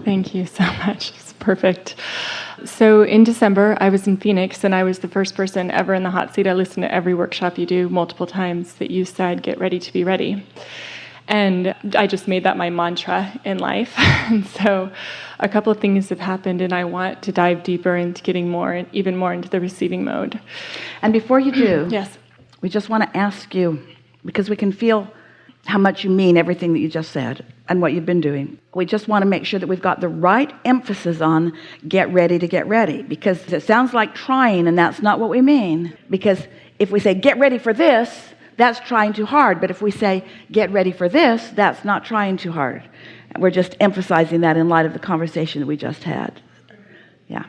Thank you so much. It's perfect. So in December, I was in Phoenix, and I was the first person ever in the hot seat. I listened to every workshop you do multiple times that you said, get ready to be ready. And I just made that my mantra in life. And so a couple of things have happened, and I want to dive deeper into getting even more into the receiving mode. And before you do, yes, we just want to ask you, because we can feel how much you mean everything that you just said and what you've been doing. We just want to make sure that we've got the right emphasis on get ready to get ready, because it sounds like trying, and that's not what we mean. Because if we say get ready for this, that's trying too hard. But if we say get ready for this, that's not trying too hard. And we're just emphasizing that in light of the conversation that we just had. Yeah.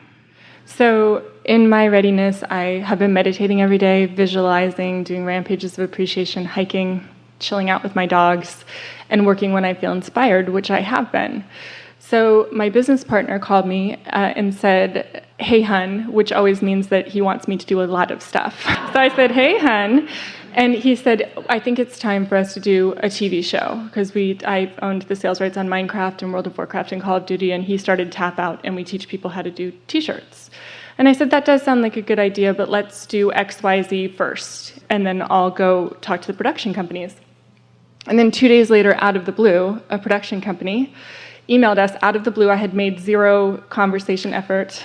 So in my readiness, I have been meditating every day, visualizing, doing rampages of appreciation, hiking, chilling out with my dogs, and working when I feel inspired, which I have been. So my business partner called me and said, hey, hun, which always means that he wants me to do a lot of stuff. So I said, hey, hun. And he said, I think it's time for us to do a TV show, because I owned the sales rights on Minecraft and World of Warcraft and Call of Duty, and he started Tap Out, and we teach people how to do t-shirts. And I said, that does sound like a good idea, but let's do XYZ first, and then I'll go talk to the production companies. And then 2 days later, out of the blue, a production company emailed us out of the blue. I had made zero conversation effort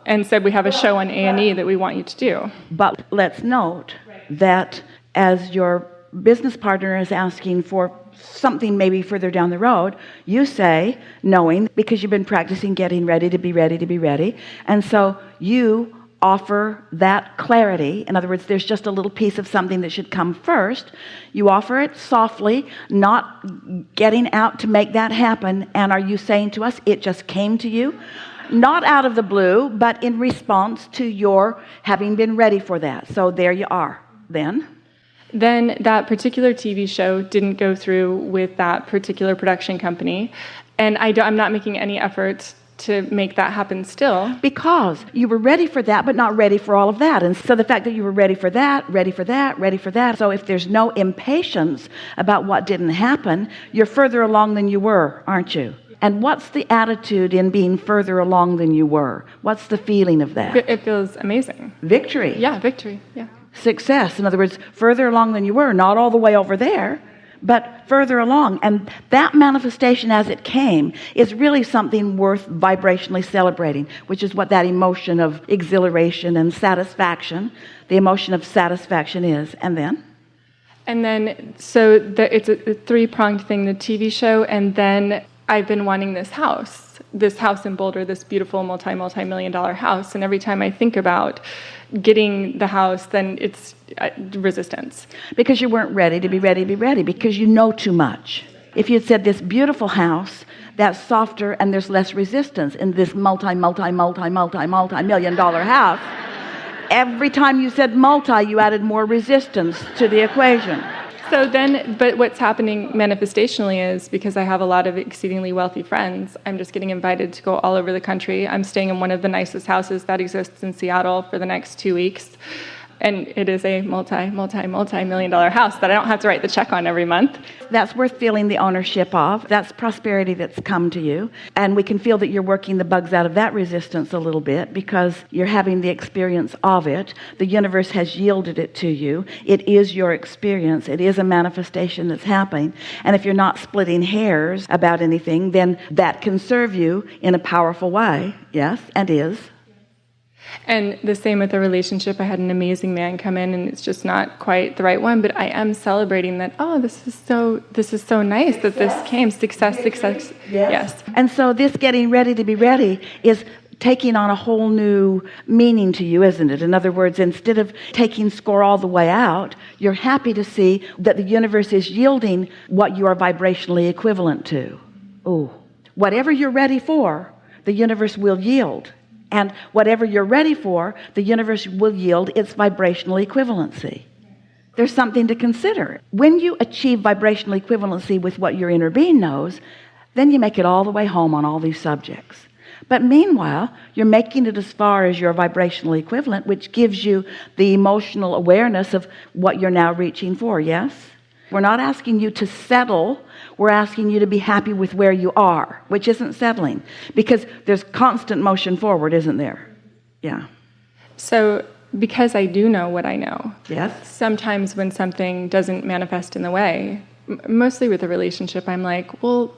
and said, we have a show on A&E that we want you to do. But let's note that as your business partner is asking for something maybe further down the road, you say, knowing, because you've been practicing getting ready to be ready to be ready, and so you offer that clarity. In other words, there's just a little piece of something that should come first. You offer it softly, not getting out to make that happen. And are you saying to us, it just came to you? Not out of the blue, but in response to your having been ready for that. So there you are. Then that particular TV show didn't go through with that particular production company. And I'm not making any efforts to make that happen still. Because you were ready for that, but not ready for all of that. And so the fact that you were ready for that, ready for that, ready for that. So if there's no impatience about what didn't happen, you're further along than you were, aren't you? And what's the attitude in being further along than you were? What's the feeling of that? It feels amazing. Victory. Yeah, victory. Yeah. Success. In other words, further along than you were, not all the way over there, but further along. And that manifestation as it came is really something worth vibrationally celebrating, which is what that emotion of exhilaration and satisfaction, the emotion of satisfaction is. And then, so it's a three-pronged thing, the TV show, and then I've been wanting this house in Boulder, this beautiful multi-million-dollar house. And every time I think about getting the house, then it's resistance. Because you weren't ready to be ready to be ready, because you know too much. If you had said this beautiful house, that's softer and there's less resistance in this multi-million-dollar house. Every time you said multi, you added more resistance to the equation. So then, but what's happening manifestationally is, because I have a lot of exceedingly wealthy friends, I'm just getting invited to go all over the country. I'm staying in one of the nicest houses that exists in Seattle for the next 2 weeks. And it is a multi-million-dollar house that I don't have to write the check on every month. That's worth feeling the ownership of. That's prosperity that's come to you. And we can feel that you're working the bugs out of that resistance a little bit, because you're having the experience of it. The universe has yielded it to you. It is your experience. It is a manifestation that's happening. And if you're not splitting hairs about anything, then that can serve you in a powerful way. Yes, and is. And the same with the relationship. I had an amazing man come in, and it's just not quite the right one, but I am celebrating that, this is so nice that this came. Success. Yes. And so this getting ready to be ready is taking on a whole new meaning to you, isn't it? In other words, instead of taking score all the way out, you're happy to see that the universe is yielding what you are vibrationally equivalent to. Whatever you're ready for, the universe will yield. And whatever you're ready for, the universe will yield its vibrational equivalency. There's something to consider. When you achieve vibrational equivalency with what your inner being knows, then you make it all the way home on all these subjects. But meanwhile, you're making it as far as your vibrational equivalent, which gives you the emotional awareness of what you're now reaching for, yes? We're not asking you to settle. We're asking you to be happy with where you are, which isn't settling, because there's constant motion forward, isn't there? Yeah. So because I do know what I know, Yes. sometimes when something doesn't manifest in the way, mostly with a relationship, I'm like, well,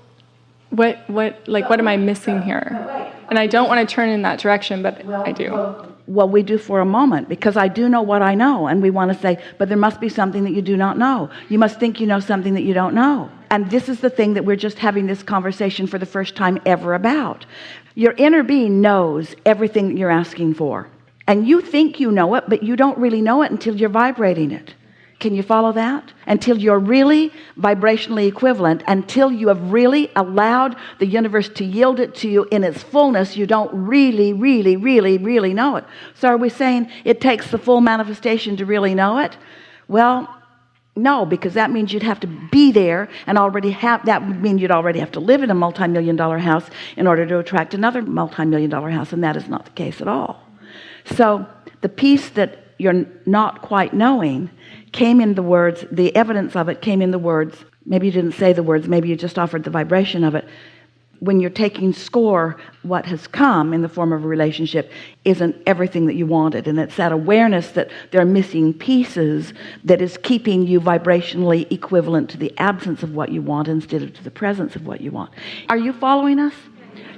what am I missing here? And I don't want to turn in that direction, but I do. Well, we do for a moment, because I do know what I know, and we want to say, but there must be something that you do not know. You must think you know something that you don't know. And this is the thing that we're just having this conversation for the first time ever about. Your inner being knows everything that you're asking for. And you think you know it, but you don't really know it until you're vibrating it. Can you follow that? Until you're really vibrationally equivalent, until you have really allowed the universe to yield it to you in its fullness, you don't really know it. So are we saying it takes the full manifestation to really know it? Well, no, because that means you'd have to be there and already have, that would mean you'd already have to live in a multi-million-dollar house in order to attract another multi-million-dollar house, and that is not the case at all. So the piece that you're not quite knowing came in the words, the evidence of it came in the words, maybe you didn't say the words, maybe you just offered the vibration of it. When you're taking score, what has come in the form of a relationship isn't everything that you wanted. And it's that awareness that there are missing pieces that is keeping you vibrationally equivalent to the absence of what you want instead of to the presence of what you want. Are you following us?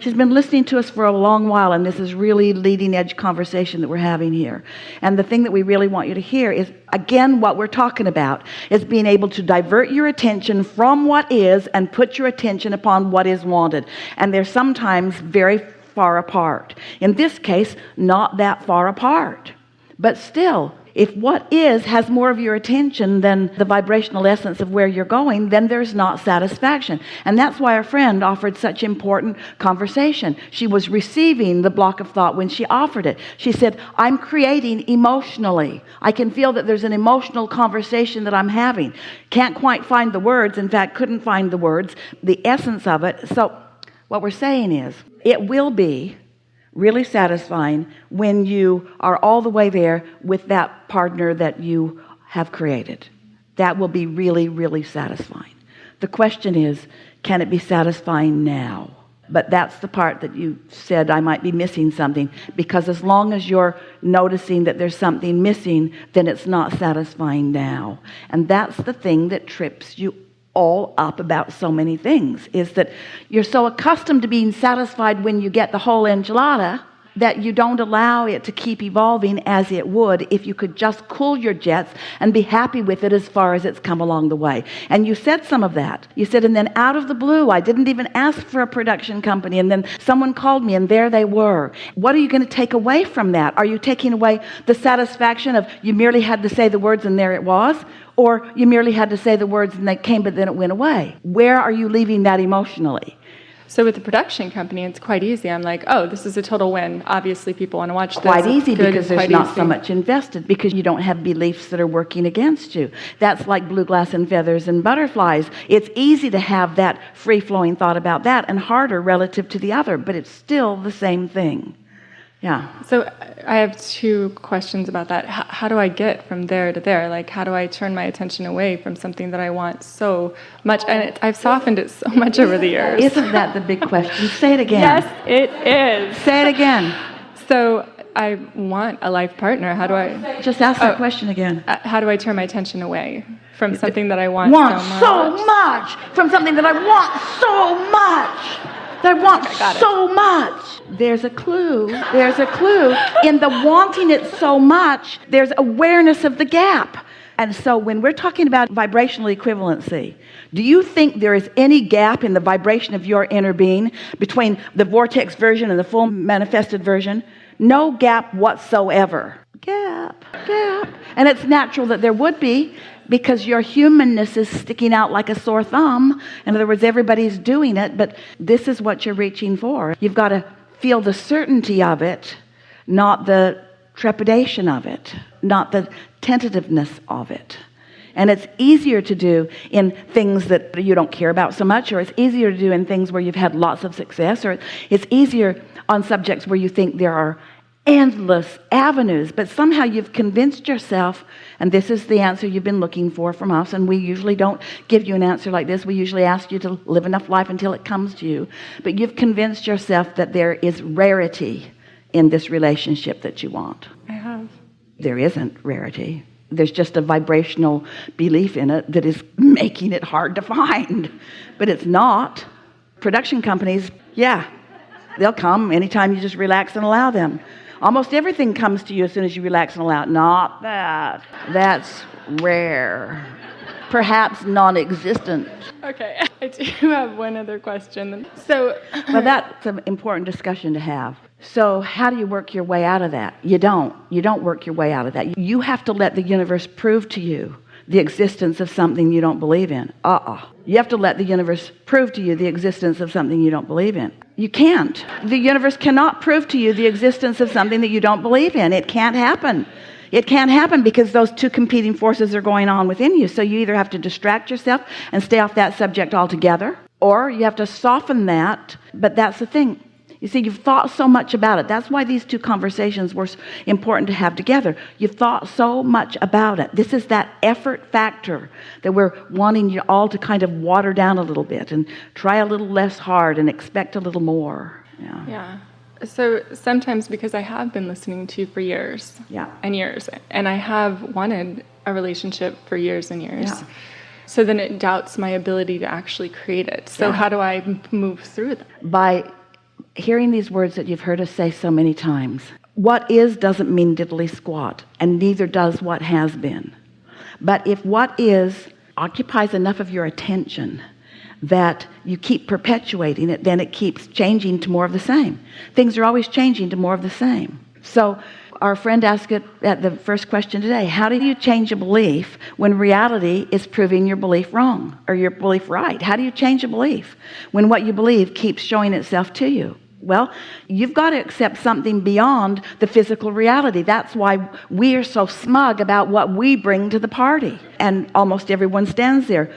She's been listening to us for a long while, and this is really leading edge conversation that we're having here. And the thing that we really want you to hear is, again, what we're talking about is being able to divert your attention from what is and put your attention upon what is wanted. And they're sometimes very far apart. In this case, not that far apart. But still, if what is has more of your attention than the vibrational essence of where you're going, then there's not satisfaction. And that's why our friend offered such important conversation. She was receiving the block of thought when she offered it. She said, I'm creating emotionally. I can feel that there's an emotional conversation that I'm having. Can't quite find the words. In fact, couldn't find the words, the essence of it. So what we're saying is, it will be really satisfying when you are all the way there with that partner that you have created. That will be really satisfying. The question is, can it be satisfying now? But that's the part that you said I might be missing something, because as long as you're noticing that there's something missing, then it's not satisfying now. And that's the thing that trips you all up about so many things, is that you're so accustomed to being satisfied when you get the whole enchilada that you don't allow it to keep evolving as it would if you could just cool your jets and be happy with it as far as it's come along the way. And you said some of that. You said, and then out of the blue, I didn't even ask for a production company, and then someone called me and there they were. What are you going to take away from that? Are you taking away the satisfaction of you merely had to say the words and there it was? Or you merely had to say the words and they came but then it went away? Where are you leaving that emotionally? So with the production company, it's quite easy. I'm like, oh, this is a total win. Obviously, people want to watch this. Quite easy, because there's not easy. so much invested, because you don't have beliefs that are working against you. That's like blue glass and feathers and butterflies. It's easy to have that free-flowing thought about that, and harder relative to the other, but it's still the same thing. Yeah. So I have two questions about that. How do I get from there to there? Like, how do I turn my attention away from something that I want so much? And I've softened it so much over the years. Isn't that the big question? Say it again. Yes, it is. Say it again. So I want a life partner. How do I... Just ask that question again. How do I turn my attention away from something that I want so much? From something that I want so much. That I want so much. There's a clue. There's a clue. In the wanting it so much, there's awareness of the gap. And so when we're talking about vibrational equivalency, do you think there is any gap in the vibration of your inner being between the vortex version and the full manifested version? No gap whatsoever. Gap. And it's natural that there would be, because your humanness is sticking out like a sore thumb. In other words, everybody's doing it, but this is what you're reaching for. You've got to feel the certainty of it, not the trepidation of it, not the tentativeness of it. And it's easier to do in things that you don't care about so much, or it's easier to do in things where you've had lots of success, or it's easier on subjects where you think there are endless avenues, but somehow you've convinced yourself, and this is the answer you've been looking for from us, and we usually don't give you an answer like this. We usually ask you to live enough life until it comes to you, but you've convinced yourself that there is rarity in this relationship that you want. I have. There isn't rarity. There's just a vibrational belief in it that is making it hard to find, but it's not. Production companies, yeah, they'll come anytime you just relax and allow them. Almost everything comes to you as soon as you relax and allow it. Not that. That's rare. Perhaps non-existent. Okay, I do have one other question. So, Well, that's an important discussion to have. So how do you work your way out of that? You don't. You don't work your way out of that. You have to let the universe prove to you the existence of something you don't believe in. You have to let the universe prove to you the existence of something you don't believe in. You can't. The universe cannot prove to you the existence of something that you don't believe in. It can't happen. It can't happen because those two competing forces are going on within you. So you either have to distract yourself and stay off that subject altogether, or you have to soften that. But that's the thing. You see, you've thought so much about it. That's why these two conversations were important to have together. You've thought so much about it. This is that effort factor that we're wanting you all to kind of water down a little bit and try a little less hard and expect a little more. Yeah. So sometimes, because I have been listening to you for years and years, and I have wanted a relationship for years and years. Yeah. So then it doubts my ability to actually create it. So how do I move through that? By hearing these words that you've heard us say so many times. What is doesn't mean diddly squat, and neither does what has been. But if what is occupies enough of your attention that you keep perpetuating it, then it keeps changing to more of the same. Things are always changing to more of the same. So our friend asked it at the first question today, how do you change a belief when reality is proving your belief wrong or your belief right? How do you change a belief when what you believe keeps showing itself to you? Well, you've got to accept something beyond the physical reality. That's why we are so smug about what we bring to the party. And almost everyone stands there.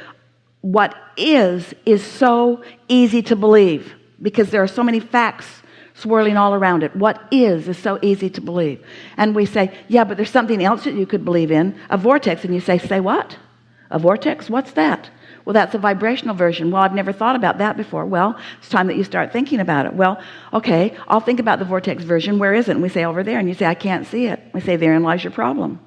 What is so easy to believe because there are so many facts swirling all around it. What is so easy to believe. And we say, yeah, but there's something else that you could believe in, a vortex. And you say what? A vortex? What's that? Well, that's a vibrational version. Well, I've never thought about that before. Well, it's time that you start thinking about it. Well, okay, I'll think about the vortex version. Where is it? And we say, over there. And you say, I can't see it. We say, therein lies your problem.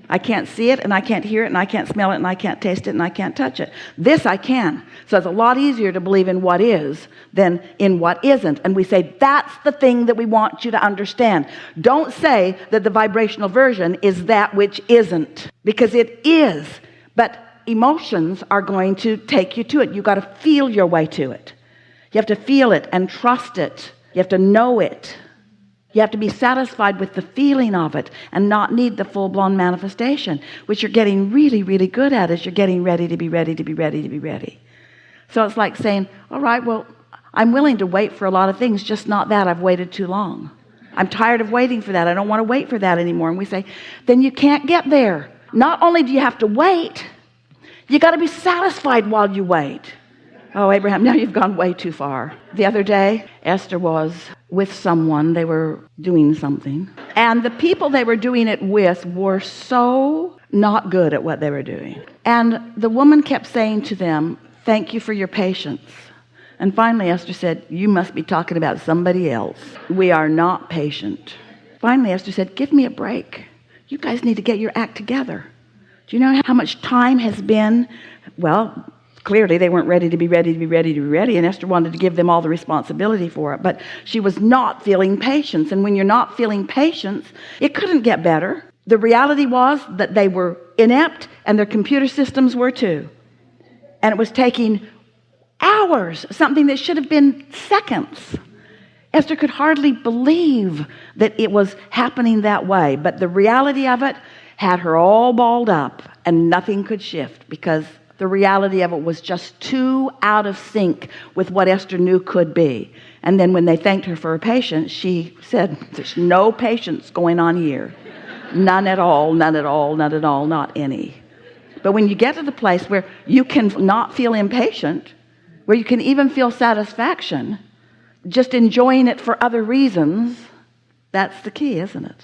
I can't see it, and I can't hear it, and I can't smell it, and I can't taste it, and I can't touch it. This I can. So it's a lot easier to believe in what is than in what isn't. And we say, that's the thing that we want you to understand. Don't say that the vibrational version is that which isn't, because it is. But emotions are going to take you to it. You've got to feel your way to it. You have to feel it and trust it. You have to know it. You have to be satisfied with the feeling of it and not need the full-blown manifestation, which you're getting really, really good at as you're getting ready to be ready to be ready to be ready. So it's like saying, all right, well, I'm willing to wait for a lot of things, just not that. I've waited too long. I'm tired of waiting for that. I don't want to wait for that anymore. And we say, then you can't get there. Not only do you have to wait, you got to be satisfied while you wait. Oh, Abraham, now you've gone way too far. The other day, Esther was with someone. They were doing something. And the people they were doing it with were so not good at what they were doing. And the woman kept saying to them, thank you for your patience. And finally, Esther said, you must be talking about somebody else. We are not patient. Finally, Esther said, give me a break. You guys need to get your act together. Do you know how much time has been? Well, clearly they weren't ready to be ready to be ready to be ready, and Esther wanted to give them all the responsibility for it, but she was not feeling patience. And when you're not feeling patience, it couldn't get better. The reality was that they were inept, and their computer systems were too. And it was taking hours, something that should have been seconds. Esther could hardly believe that it was happening that way, but the reality of it had her all balled up, and nothing could shift because the reality of it was just too out of sync with what Esther knew could be. And then when they thanked her for her patience, she said, there's no patience going on here. None at all, none at all, none at all, not any. But when you get to the place where you can not feel impatient, where you can even feel satisfaction, just enjoying it for other reasons, That's the key, isn't it?